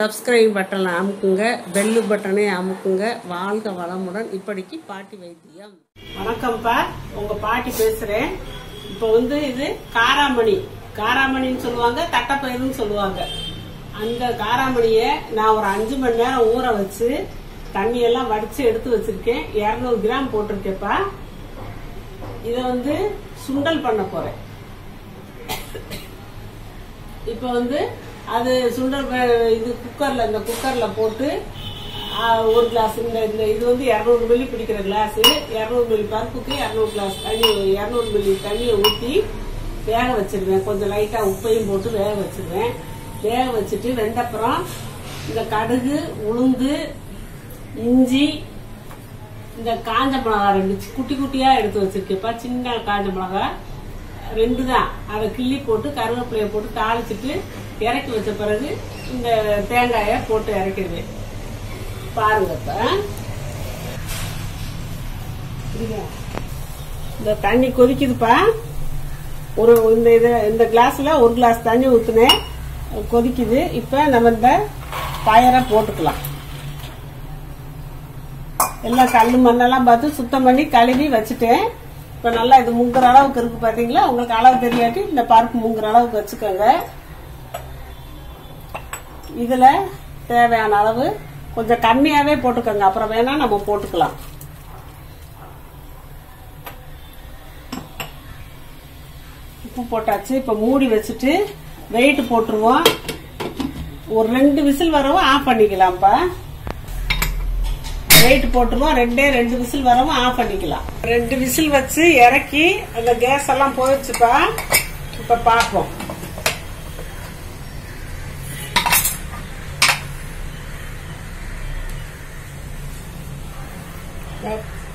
Subscribe பட்டனை அமுக்குங்க, bell பட்டனை அமுக்குங்க. வாழ்க வளமுடன். இப்படிக்கு பாட்டி வைத்தியம். வணக்கம்ப்பா, உங்க பாட்டி பேசுறேன். இப்போ இது காராமணின்னு சொல்லுவாங்க, தட்டைப்பயிறுன்னு சொல்லுவாங்க. அந்த காராமணியை நான் ஒரு 5 மணி நேரம் ஊற வச்சு தண்ணியெல்லாம் வடிச்சு எடுத்து வச்சிருக்கேன். 200 கிராம் போட்டிருக்கேப்பா. இதை சுண்டல் பண்ண போறேன். இப்போ அது சுண்டல் இந்த குக்கர்ல போட்டு 1 கிளாஸ் இது 200 மில்லி பிடிக்கிற கிளாஸ், 200 மில்லி பருப்புக்கு 200 கிளாஸ் தண்ணி, 200 மில்லி தண்ணியை ஊற்றி வேக வச்சிருவேன். கொஞ்சம் லைட்டா உப்பையும் போட்டு வேக வச்சிருவேன். வேக வச்சுட்டு வெந்தப்புறம் இந்த கடுகு, உளுந்து, இஞ்சி, இந்த காஞ்ச மிளகா 2 குட்டி குட்டியா எடுத்து வச்சிருக்கேப்பா. சின்ன காஞ்ச மிளகா 2 தான். அதை கிள்ளி போட்டு கருவேப்பிலைய போட்டு தாளிச்சுட்டு இறக்கி வச்ச பிறகு இந்த தேங்காய போட்டு இறக்கிடுவேன். பாருங்கப்ப, இந்த தண்ணி கொதிக்குதுப்பா. இந்த கிளாஸ்ல 1 கிளாஸ் தண்ணி ஊத்துனேன், கொதிக்குது. இப்ப நம்ம இந்த பயரை போட்டுக்கலாம். எல்லாம் கல்லு மண்ணெல்லாம் பார்த்து சுத்தம் பண்ணி கழுவி வச்சுட்டேன். இப்ப நல்லா இது முங்குற அளவுக்கு இருக்கு. பாத்தீங்களா, உங்களுக்கு அளவு தெரியாட்டி இந்த பருப்பு முங்குற அளவுக்கு வச்சுக்கோங்க. இதுல தேவையான அளவு கொஞ்சம் கம்மியாவே போட்டுக்கோங்க, அப்புறம் வேணா நம்ம போட்டுக்கலாம். உப்பு போட்டாச்சு. இப்ப மூடி வச்சுட்டு வெயிட் போட்டுருவோம். ஒரு 2 விசில் வரவும் ஆஃப் பண்ணிக்கலாம்ப்பா. வெயிட் போட்டுருவோம். 2 விசில் வரவும் ஆஃப் பண்ணிக்கலாம். 2 விசில் வச்சு இறக்கி அந்த கேஸ் எல்லாம் போயிடுச்சுப்பா. இப்ப பாப்போம்.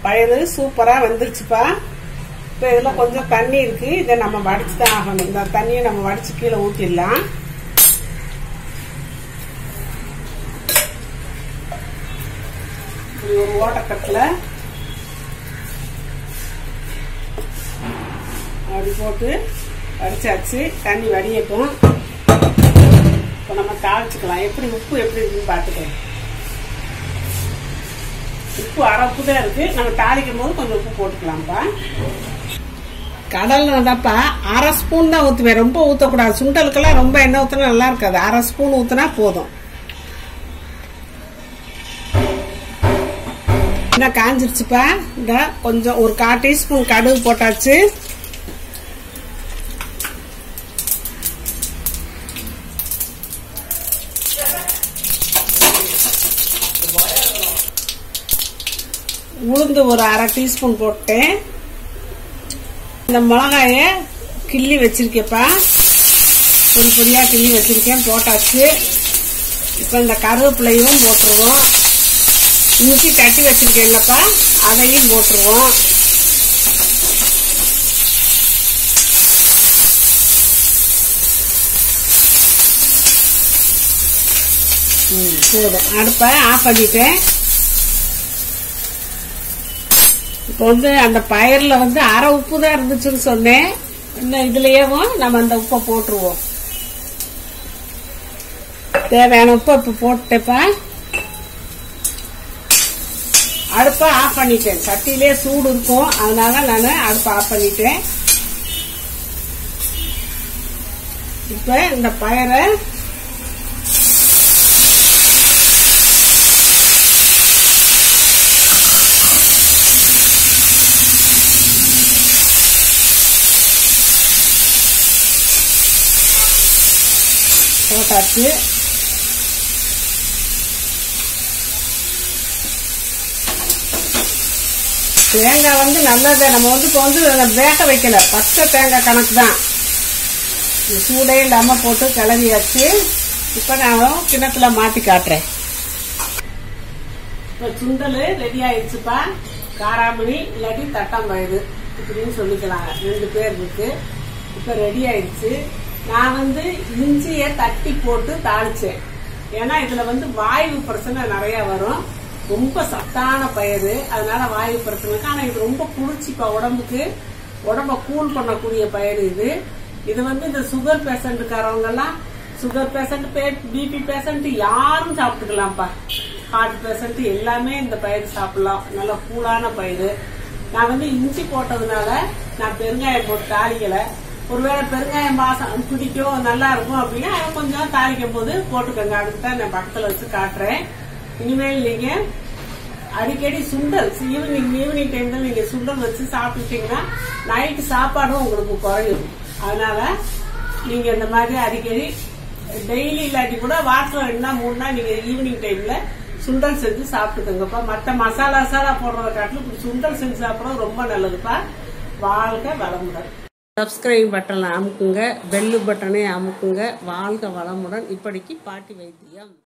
பயிறு சூப்பரா வந்துருச்சுப்பா. இப்ப இதுல கொஞ்சம் தண்ணி இருக்கு, இதை நம்ம வடிச்சுதான் ஆகணும். இந்த தண்ணியை நம்ம வடிச்சு கீழே ஊத்திடலாம். ஒரு ஓட்டக்கட்டுல அப்படி போட்டு வடிச்சாச்சு. தண்ணி வடியட்டும். இப்ப நம்ம தாளிச்சுக்கலாம். உப்பு எப்படி இருக்குன்னு பாத்துக்கலாம். உப்பு அரைப்பு தான் இருக்கு. நம்ம தாளிக்கும் போது கொஞ்சம் உப்பு போட்டுக்கலாம்ப்பா. கடல்ல தான்ப்பா 1/2 ஸ்பூன் தான் ஊத்துவேன், ரொம்ப ஊத்தக்கூடாது. சுண்டலுக்கெல்லாம் ரொம்ப எண்ணெய் ஊத்தினா நல்லா இருக்காது. 1/2 ஸ்பூன் ஊத்தினா போதும். என்ன காஞ்சிருச்சுப்பா. இந்த கொஞ்சம் ஒரு 1/4 டீஸ்பூன் கடுகு போட்டாச்சு. உளுந்து ஒரு 1/2 டீஸ்பூன் போட்டேன். இந்த மிளகாய கிள்ளி வச்சிருக்கேப்பா, பொடி பொடியா கிள்ளி வச்சிருக்கேன், போட்டாச்சு. இப்ப இந்த கருவேப்பிலையும் போட்டுருவோம். இஞ்சி தட்டி வச்சிருக்கேன்லப்பா, அதையும் போட்டுருவோம். போதும். அடுப்பை ஆஃப் பண்ணிட்டேன். இப்போ அந்த பயிர்ல 1/2 உப்பு தான் இருந்துச்சுன்னு சொன்னேன். இன்னும் இதுலயேவும் நம்ம அந்த உப்பை போட்டுருவோம். தேவையான உப்பை இப்ப போட்டுட்டேப்பா. அடுப்பை ஆஃப் பண்ணிட்டேன். சட்டியிலே சூடு இருக்கும், அதனால நான் அடுப்பை ஆஃப் பண்ணிட்டேன். இப்ப இந்த பயிரை போட்டாச்சு. தேங்காய் நல்லது. நம்ம இப்போ வேக வைக்கல, பச்சை தேங்காய் கணக்கு தான். சூடே இல்லாம போட்டு கிளறியாச்சு. இப்ப நான் கிணத்துல மாத்தி காட்டுறேன். இப்ப சுண்டல் ரெடி ஆயிடுச்சுப்பா. காராமணி இல்லாட்டி தட்டாம்பயிறு இப்படின்னு சொல்லிக்கலாம், 2 பேர் இருக்கு. இப்ப ரெடி ஆயிடுச்சு. நான் இஞ்சிய தட்டி போட்டு தாளிச்சேன். ஏன்னா இதுல வாயு பிரச்சனை நிறைய வரும். ரொம்ப சத்தான பயிறு, அதனால வாயு பிரச்சனை. ஆனா இது ரொம்ப குளிர்ச்சிப்பா உடம்புக்கு, உடம்ப கூல் பண்ணக்கூடிய பயிறு இது. இது இந்த சுகர் பேஷண்ட்டுக்காரவங்க எல்லாம் சுகர் பேஷண்ட், பிபி பேஷண்ட் யாரும் சாப்பிட்டுக்கலாம்ப்பா. ஹார்ட் பேஷண்ட் எல்லாமே இந்த பயிர் சாப்பிடலாம். நல்ல கூலான பயிர். நான் வந்து இஞ்சி போட்டதுனால நான் பெருங்காயம் போட்டு தாளிக்கல. ஒருவேளை பெருங்காயம் வாசம் பிடிக்கும் நல்லா இருக்கும் அப்படின்னா கொஞ்சம் தாளிக்கும் போது போட்டுக்கோங்க. அதுக்கு தான் நான் பக்கத்துல வச்சு காட்டுறேன். இனிமேல் நீங்க அடிக்கடி சுண்டல் ஈவினிங் டைம்ல நீங்க சுண்டல் வச்சு சாப்பிட்டீங்கன்னா நைட்டு சாப்பாடும் உங்களுக்கு குறையும். அதனால நீங்க இந்த மாதிரி அடிக்கடி டெய்லி இல்லாட்டி கூட வாரத்துல 2 நாள் 3 நாள் நீங்க ஈவினிங் டைம்ல சுண்டல் செஞ்சு சாப்பிட்டுக்கோங்கப்பா. மற்ற மசாலா போடுறத காட்டிலும் இப்படி சுண்டல் செஞ்சு சாப்பிட்றது ரொம்ப நல்லதுப்பா. வாழ்க வளமுடன். சப்ஸ்கிரைப் பட்டனை அமுக்குங்க, பெல்லு பட்டனை அமுக்குங்க. வாழ்க வளமுடன். இப்படிக்கு பாட்டி வைத்தியம்.